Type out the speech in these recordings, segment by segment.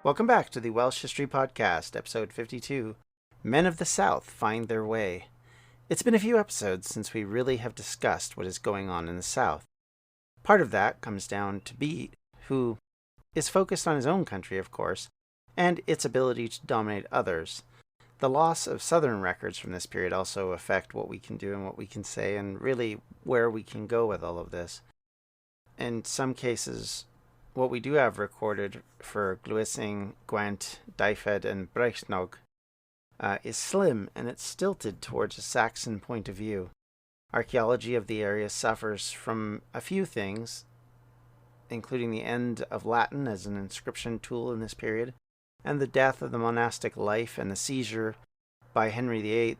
Welcome back to the Welsh History Podcast, episode 52, Men of the South Find Their Way. It's been a few episodes since we really have discussed what is going on in the South. Part of that comes down to Bede, who is focused on his own country, of course, and its ability to dominate others. The loss of Southern records from this period also affect what we can do and what we can say, and really where we can go with all of this. In some cases, what we do have recorded for Gluising, Gwent, Dyfed, and Breichnog is slim, and it's stilted towards a Saxon point of view. Archaeology of the area suffers from a few things, including the end of Latin as an inscription tool in this period, and the death of the monastic life and the seizure by Henry VIII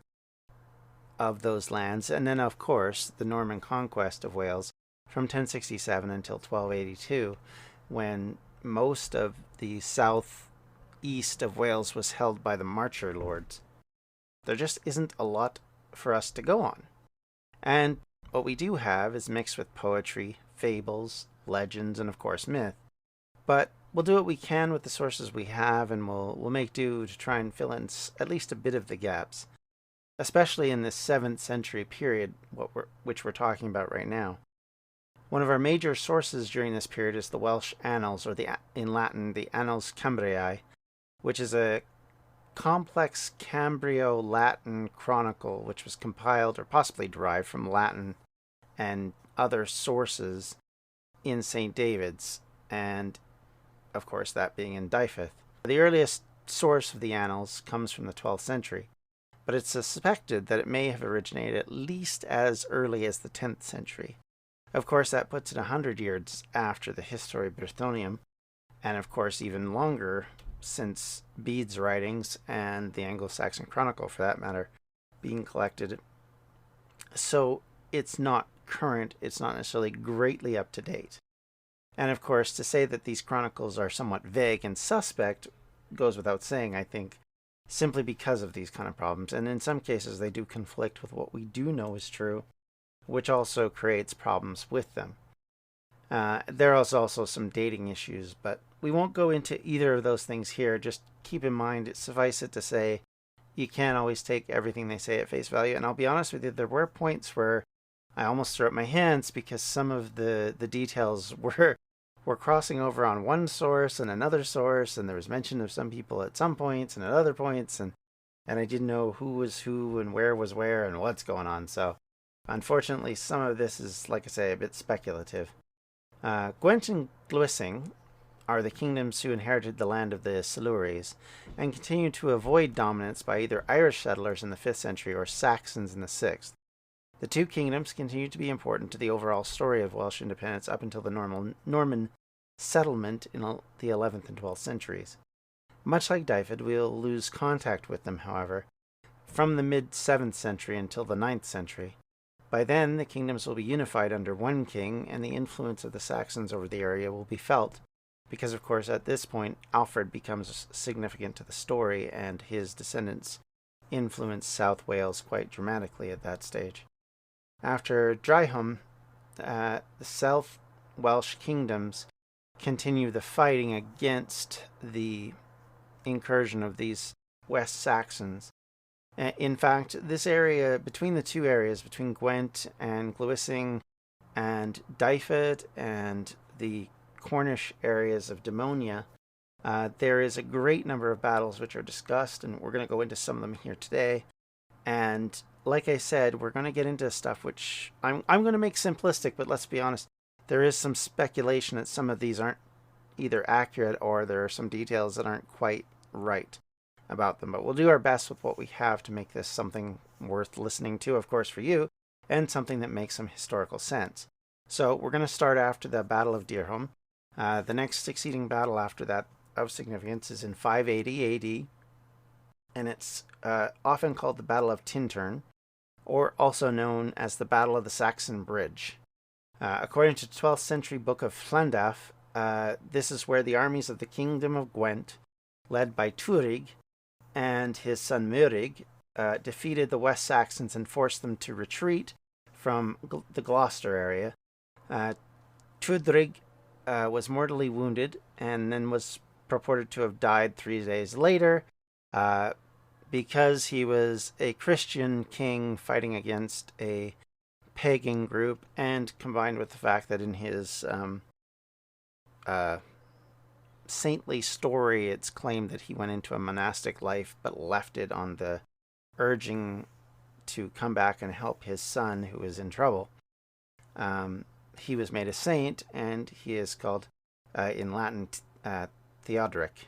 of those lands, and then, of course, the Norman conquest of Wales from 1067 until 1282, when most of the southeast of Wales was held by the Marcher lords. There just isn't a lot for us to go on. And what we do have is mixed with poetry, fables, legends, and of course myth. But we'll do what we can with the sources we have, and we'll make do to try and fill in at least a bit of the gaps, especially in this 7th century period, which we're talking about right now. One of our major sources during this period is the Welsh Annals, or in Latin, the Annals Cambriae, which is a complex Cambrio-Latin chronicle which was compiled or possibly derived from Latin and other sources in St. David's, and of course that being in Dyfed. The earliest source of the Annals comes from the 12th century, but it's suspected that it may have originated at least as early as the 10th century. Of course, that puts it 100 years after the Histoire Brythonium, and of course even longer since Bede's writings and the Anglo-Saxon Chronicle, for that matter, being collected. So it's not current, it's not necessarily greatly up to date. And of course, to say that these chronicles are somewhat vague and suspect goes without saying, I think, simply because of these kind of problems. And in some cases, they do conflict with what we do know is true, which also creates problems with them. There is also some dating issues, but we won't go into either of those things here. Just keep in mind, suffice it to say, you can't always take everything they say at face value. And I'll be honest with you, there were points where I almost threw up my hands because some of the details were crossing over on one source and another source, and there was mention of some people at some points and at other points, and I didn't know who was who and where was where and what's going on. So unfortunately, some of this is, like I say, a bit speculative. Gwent and Gluising are the kingdoms who inherited the land of the Silures and continued to avoid dominance by either Irish settlers in the 5th century or Saxons in the 6th. The two kingdoms continued to be important to the overall story of Welsh independence up until the Norman settlement in the 11th and 12th centuries. Much like Dyfed, we'll lose contact with them, however, from the mid-7th century until the 9th century. By then, the kingdoms will be unified under one king, and the influence of the Saxons over the area will be felt, because of course at this point Alfred becomes significant to the story, and his descendants influence South Wales quite dramatically at that stage. After Dryham, the South Welsh kingdoms continue the fighting against the incursion of these West Saxons. In fact, this area, between the two areas, between Gwent and Gluising and Dyfed and the Cornish areas of Damonia, there is a great number of battles which are discussed, and we're going to go into some of them here today. And like I said, we're going to get into stuff which I'm going to make simplistic, but let's be honest, there is some speculation that some of these aren't either accurate or there are some details that aren't quite right about them. But we'll do our best with what we have to make this something worth listening to, of course, for you, and something that makes some historical sense. So we're going to start after the Battle of Dyrham. The next succeeding battle after that of significance is in 580 AD, and it's often called the Battle of Tintern, or also known as the Battle of the Saxon Bridge. According to the 12th century book of Llandaf, this is where the armies of the Kingdom of Gwent, led by Turig and his son Murig, defeated the West Saxons and forced them to retreat from the Gloucester area. Tudrig was mortally wounded and then was purported to have died 3 days later because he was a Christian king fighting against a pagan group, and combined with the fact that in his saintly story, it's claimed that he went into a monastic life but left it on the urging to come back and help his son who was in trouble. He was made a saint, and he is called, in Latin, Theodoric.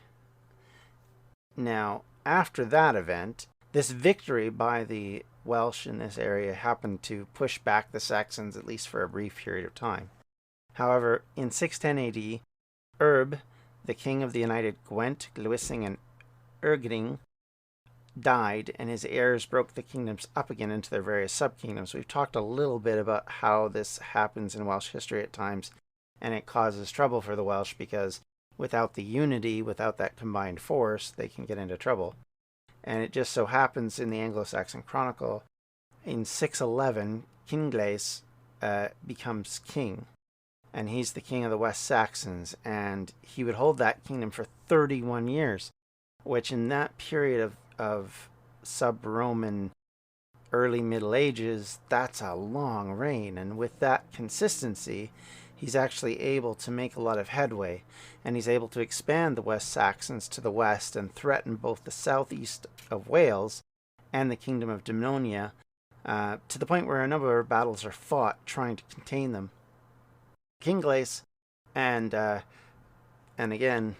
Now, after that event, this victory by the Welsh in this area happened to push back the Saxons, at least for a brief period of time. However, in 610 AD, Erb, the king of the united Gwent, Gluising, and Ergring, died, and his heirs broke the kingdoms up again into their various sub-kingdoms. We've talked a little bit about how this happens in Welsh history at times, and it causes trouble for the Welsh because without the unity, without that combined force, they can get into trouble. And it just so happens in the Anglo-Saxon Chronicle, in 611, Kinglaes becomes king, and he's the king of the West Saxons, and he would hold that kingdom for 31 years, which in that period of sub-Roman early Middle Ages, that's a long reign. And with that consistency, he's actually able to make a lot of headway, and he's able to expand the West Saxons to the west and threaten both the southeast of Wales and the kingdom of Demonia, to the point where a number of battles are fought trying to contain them. Kinglaes and again,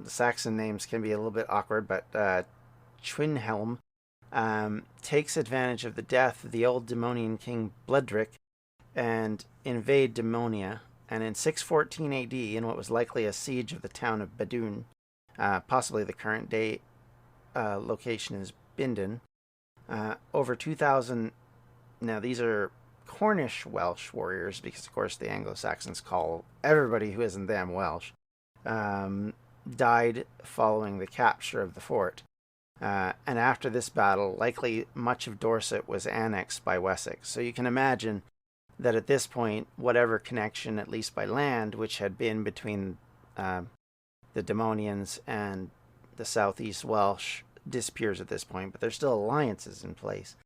the Saxon names can be a little bit awkward, but Chwynhelm takes advantage of the death of the old Demonian king Bledric and invade Demonia. And in 614 AD, in what was likely a siege of the town of Badun, possibly the current day location is Bindon, over 2,000, now these are Cornish Welsh warriors, because of course the Anglo-Saxons call everybody who isn't them Welsh, died following the capture of the fort. And after this battle, likely much of Dorset was annexed by Wessex. So you can imagine that at this point, whatever connection, at least by land, which had been between the Demonians and the southeast Welsh, disappears at this point, but there's still alliances in place.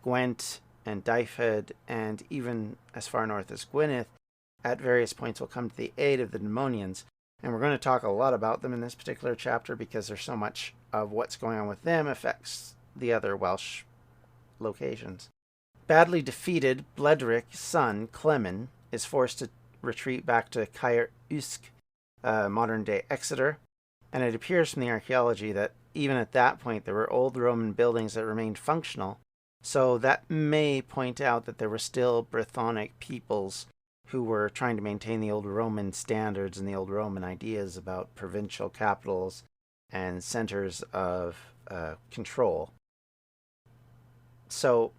Gwent and Dyfed, and even as far north as Gwynedd, at various points will come to the aid of the Demonians. And we're going to talk a lot about them in this particular chapter because there's so much of what's going on with them affects the other Welsh locations. Badly defeated, Bledric's son, Clemen, is forced to retreat back to Caer Usk, modern-day Exeter, and it appears from the archaeology that even at that point there were old Roman buildings that remained functional, so that may point out that there were still Brythonic peoples who were trying to maintain the old Roman standards and the old Roman ideas about provincial capitals and centers of control. So,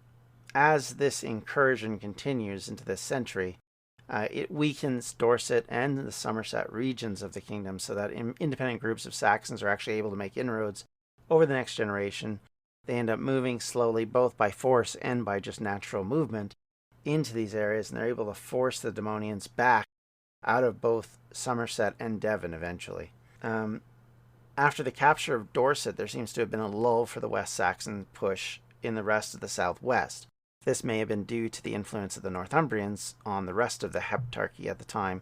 as this incursion continues into this century, it weakens Dorset and the Somerset regions of the kingdom so that independent groups of Saxons are actually able to make inroads over the next generation. They end up moving slowly, both by force and by just natural movement, into these areas, and they're able to force the Demonians back out of both Somerset and Devon eventually. After the capture of Dorset, there seems to have been a lull for the West Saxon push in the rest of the southwest. This may have been due to the influence of the Northumbrians on the rest of the Heptarchy at the time,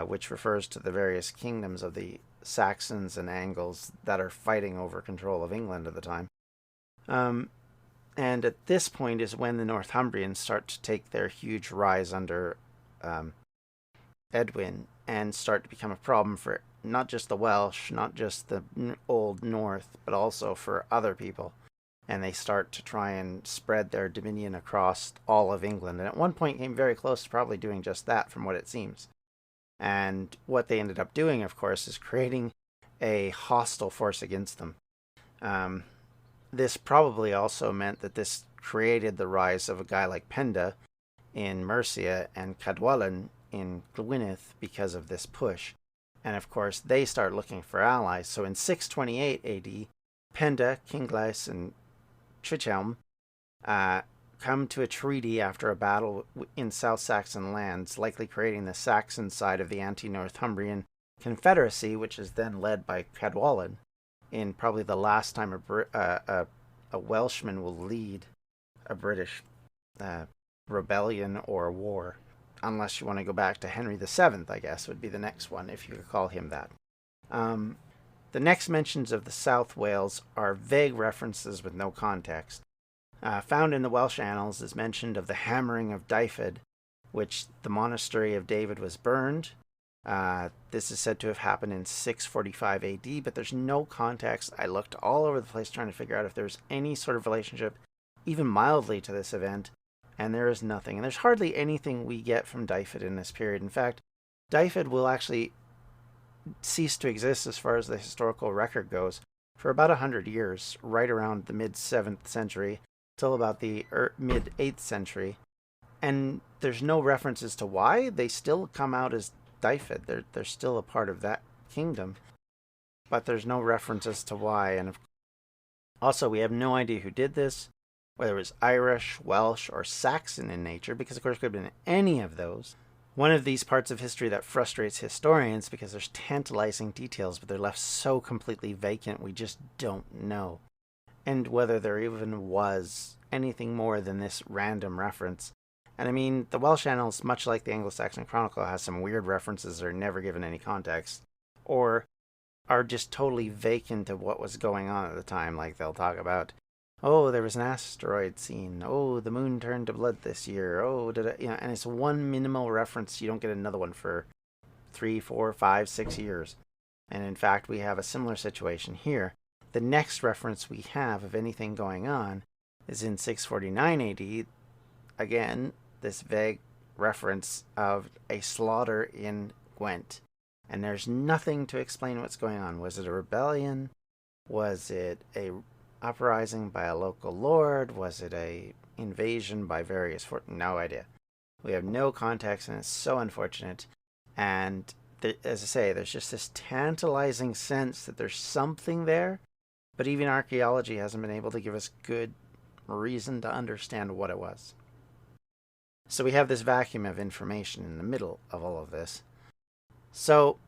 which refers to the various kingdoms of the Saxons and Angles that are fighting over control of England at the time. And at this point is when the Northumbrians start to take their huge rise under Edwin and start to become a problem for not just the Welsh, not just the Old North, but also for other people. And they start to try and spread their dominion across all of England. And at one point came very close to probably doing just that, from what it seems. And what they ended up doing, of course, is creating a hostile force against them. This probably also meant that this created the rise of a guy like Penda in Mercia and Cadwallon in Gwynedd because of this push. And of course, they start looking for allies. So in 628 AD, Penda, Kinglaes, and Trichhelm come to a treaty after a battle in South Saxon lands, likely creating the Saxon side of the anti-Northumbrian confederacy, which is then led by Cadwallon, in probably the last time a Welshman will lead a British rebellion or war. Unless you want to go back to Henry VII, I guess, would be the next one, if you could call him that. The next mentions of the South Wales are vague references with no context. Found in the Welsh annals is mentioned of the hammering of Dyfed, which the monastery of David was burned. This is said to have happened in 645 AD, but there's no context. I looked all over the place trying to figure out if there's any sort of relationship, even mildly, to this event, and there is nothing. And there's hardly anything we get from Dyfed in this period. In fact, Dyfed will actually cease to exist as far as the historical record goes for about 100 years, right around the mid-7th century till about the mid-8th century. And there's no references to why. They still come out as Dyfed. They're still a part of that kingdom, but there's no references to why. And also, we have no idea who did this, whether it was Irish, Welsh, or Saxon in nature, because of course it could have been any of those. One of these parts of history that frustrates historians because there's tantalizing details, but they're left so completely vacant we just don't know. And whether there even was anything more than this random reference. And I mean, the Welsh annals, much like the Anglo-Saxon Chronicle, has some weird references that are never given any context, or are just totally vacant of what was going on at the time. Like they'll talk about, oh, there was an asteroid seen. Oh, the moon turned to blood this year. Oh, and it's one minimal reference. You don't get another one for 3, 4, 5, 6 years. And in fact, we have a similar situation here. The next reference we have of anything going on is in 649 AD. Again, this vague reference of a slaughter in Gwent. And there's nothing to explain what's going on. Was it a rebellion? Was it a uprising by a local lord? Was it a invasion by various no idea. We have no context, and it's so unfortunate. And as I say, there's just this tantalizing sense that there's something there, but even archaeology hasn't been able to give us good reason to understand what it was. So we have this vacuum of information in the middle of all of this. So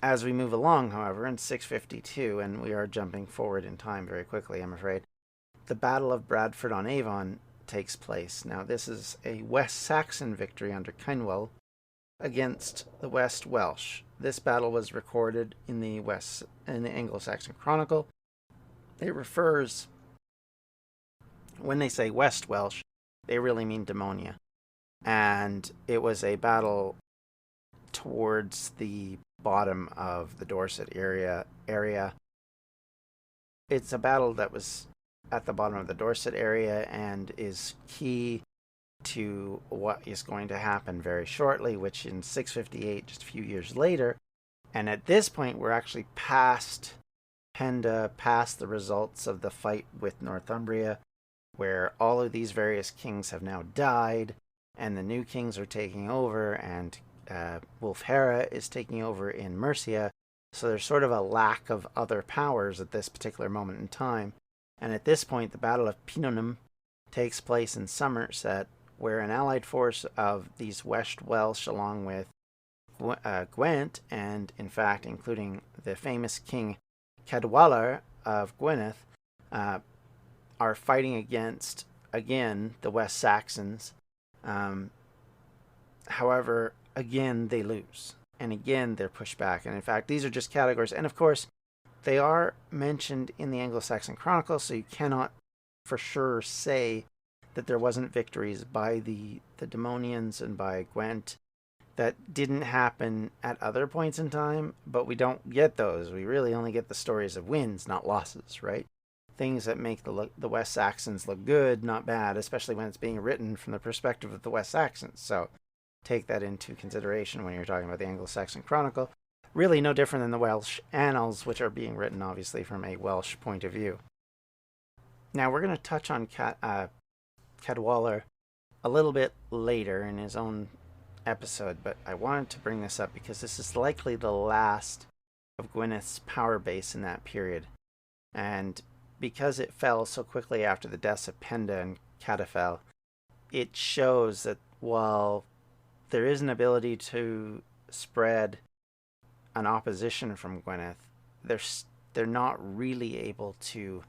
as we move along, however, in 652, and we are jumping forward in time very quickly, I'm afraid, the Battle of Bradford-on-Avon takes place. Now, this is a West Saxon victory under Cynwal against the West Welsh. This battle was recorded in the Anglo-Saxon Chronicle. It refers, when they say West Welsh, they really mean Daemonia. And it was a battle towards the bottom of the Dorset area. It's a battle that was at the bottom of the Dorset area and is key to what is going to happen very shortly, which in 658, just a few years later, and at this point we're actually past Penda, past the results of the fight with Northumbria, where all of these various kings have now died, and the new kings are taking over, and Wulfhere is taking over in Mercia, so there's sort of a lack of other powers at this particular moment in time. And at this point, the Battle of Pinonum takes place in Somerset, where an allied force of these West Welsh, along with Gwent, and in fact including the famous king Cadwallon of Gwynedd, are fighting against, again, the West Saxons. However, again, they lose. And again, they're pushed back. And in fact, these are just categories. And of course, they are mentioned in the Anglo-Saxon Chronicle, so you cannot for sure say that there wasn't victories by the Daemonians and by Gwent that didn't happen at other points in time, but we don't get those. We really only get the stories of wins, not losses, right? Things that make the West Saxons look good, not bad, especially when it's being written from the perspective of the West Saxons. So take that into consideration when you're talking about the Anglo-Saxon Chronicle. Really no different than the Welsh annals, which are being written, obviously, from a Welsh point of view. Now, we're going to touch on Cadwallon a little bit later in his own episode, but I wanted to bring this up because this is likely the last of Gwyneth's power base in that period. And because it fell so quickly after the deaths of Penda and Cadafel, it shows that while there is an ability to spread an opposition from Gwynedd, they're not really able to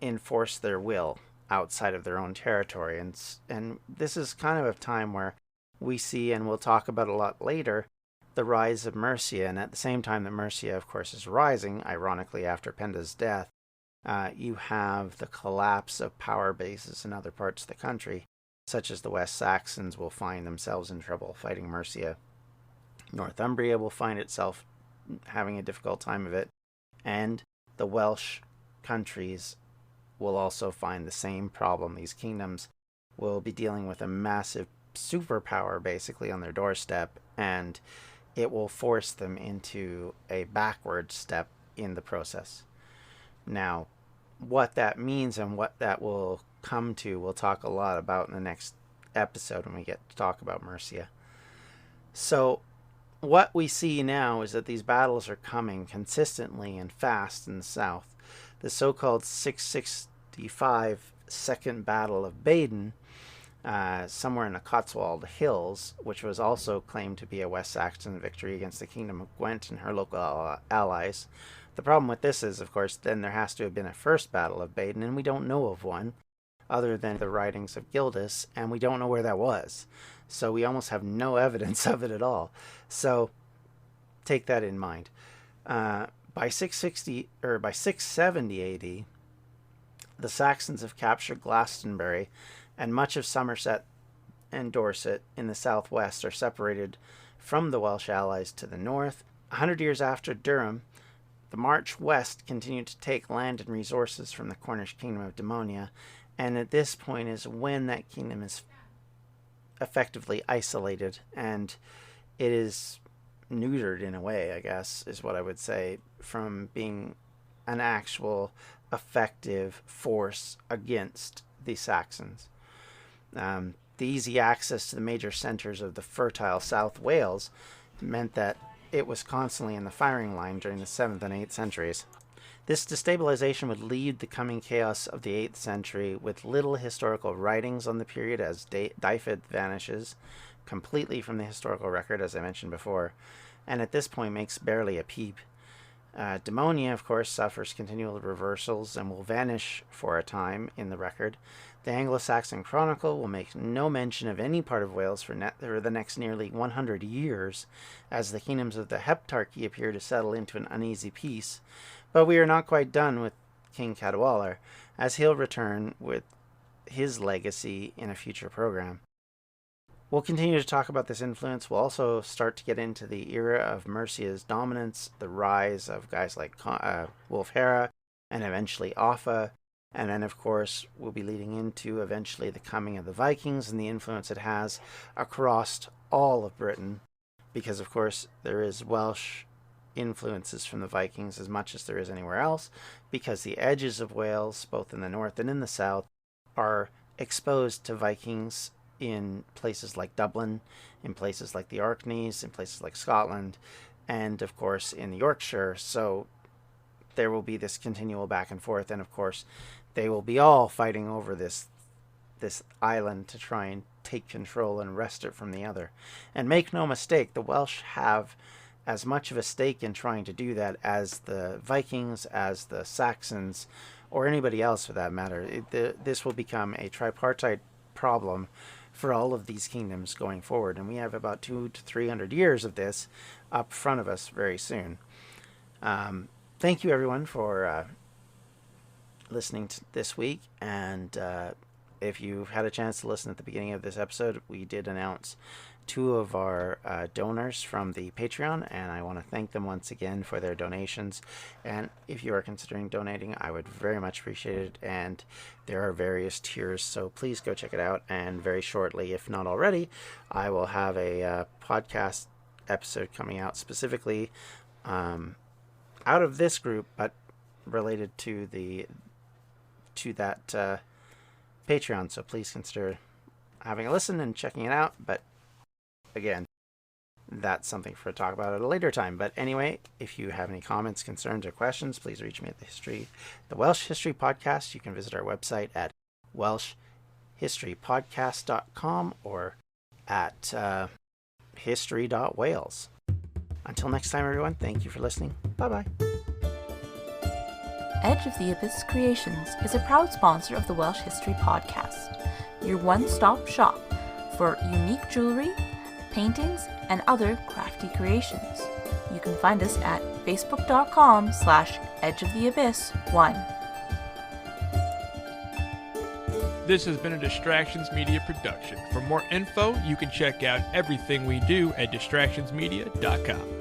enforce their will outside of their own territory. And this is kind of a time where we see, and we'll talk about a lot later, the rise of Mercia. And at the same time that Mercia, of course, is rising, ironically after Penda's death, you have the collapse of power bases in other parts of the country, such as the West Saxons will find themselves in trouble fighting Mercia. Northumbria will find itself having a difficult time of it, and the Welsh countries will also find the same problem. These kingdoms will be dealing with a massive superpower basically on their doorstep, and it will force them into a backward step in the process. Now, what that means and what that will come to, we'll talk a lot about in the next episode when we get to talk about Mercia. So what we see now is that these battles are coming consistently and fast in the south. The so-called 665 Second Battle of Baden, somewhere in the Cotswold Hills, which was also claimed to be a West Saxon victory against the Kingdom of Gwent and her local allies. The problem with this is, of course, then there has to have been a first Battle of Baden, and we don't know of one, other than the writings of Gildas, and we don't know where that was. So we almost have no evidence of it at all. So take that in mind. By 670 AD, the Saxons have captured Glastonbury, and much of Somerset and Dorset in the southwest are separated from the Welsh allies to the north. 100 years after Durham, the march west continued to take land and resources from the Cornish kingdom of Demonia, and at this point is when that kingdom is effectively isolated, and it is neutered in a way, I guess, is what I would say, from being an actual effective force against the Saxons. The easy access to the major centres of the fertile South Wales meant that it was constantly in the firing line during the 7th and 8th centuries. This destabilization would lead the coming chaos of the 8th century with little historical writings on the period, as Dyfed vanishes completely from the historical record, as I mentioned before, and at this point makes barely a peep. Demonia, of course, suffers continual reversals and will vanish for a time in the record. The Anglo-Saxon Chronicle will make no mention of any part of Wales for the next nearly 100 years, as the kingdoms of the Heptarchy appear to settle into an uneasy peace. But we are not quite done with King Cadwallader, as he'll return with his legacy in a future program. We'll continue to talk about this influence. We'll also start to get into the era of Mercia's dominance, the rise of guys like Wulfhere, and eventually Offa. And then, of course, we'll be leading into eventually the coming of the Vikings and the influence it has across all of Britain. Because, of course, there is Welsh influences from the Vikings as much as there is anywhere else. Because the edges of Wales, both in the north and in the south, are exposed to Vikings in places like Dublin, in places like the Orkneys, in places like Scotland, and, of course, in Yorkshire. So there will be this continual back and forth, and, of course, they will be all fighting over this island to try and take control and wrest it from the other. And make no mistake, the Welsh have as much of a stake in trying to do that as the Vikings, as the Saxons, or anybody else for that matter. This will become a tripartite problem for all of these kingdoms going forward, and we have about 200 to 300 years of this up front of us very soon. Thank you, everyone, for listening to this week, and if you've had a chance to listen at the beginning of this episode, we did announce 2 of our donors from the Patreon, and I want to thank them once again for their donations. And if you are considering donating, I would very much appreciate it, and there are various tiers, so please go check it out. And very shortly, if not already, I will have a podcast episode coming out specifically out of this group, but related to that Patreon, so please consider having a listen and checking it out. But again, that's something for talk about at a later time. But anyway, if you have any comments, concerns, or questions, please reach me at the Welsh History Podcast. You can visit our website at welshhistorypodcast.com or at history.wales. Until next time, everyone, thank you for listening. Bye-bye. Edge of the Abyss Creations is a proud sponsor of the Welsh History Podcast, your one-stop shop for unique jewelry, paintings, and other crafty creations. You can find us at facebook.com/edgeoftheabyss1. This has been a Distractions Media production. For more info, you can check out everything we do at distractionsmedia.com.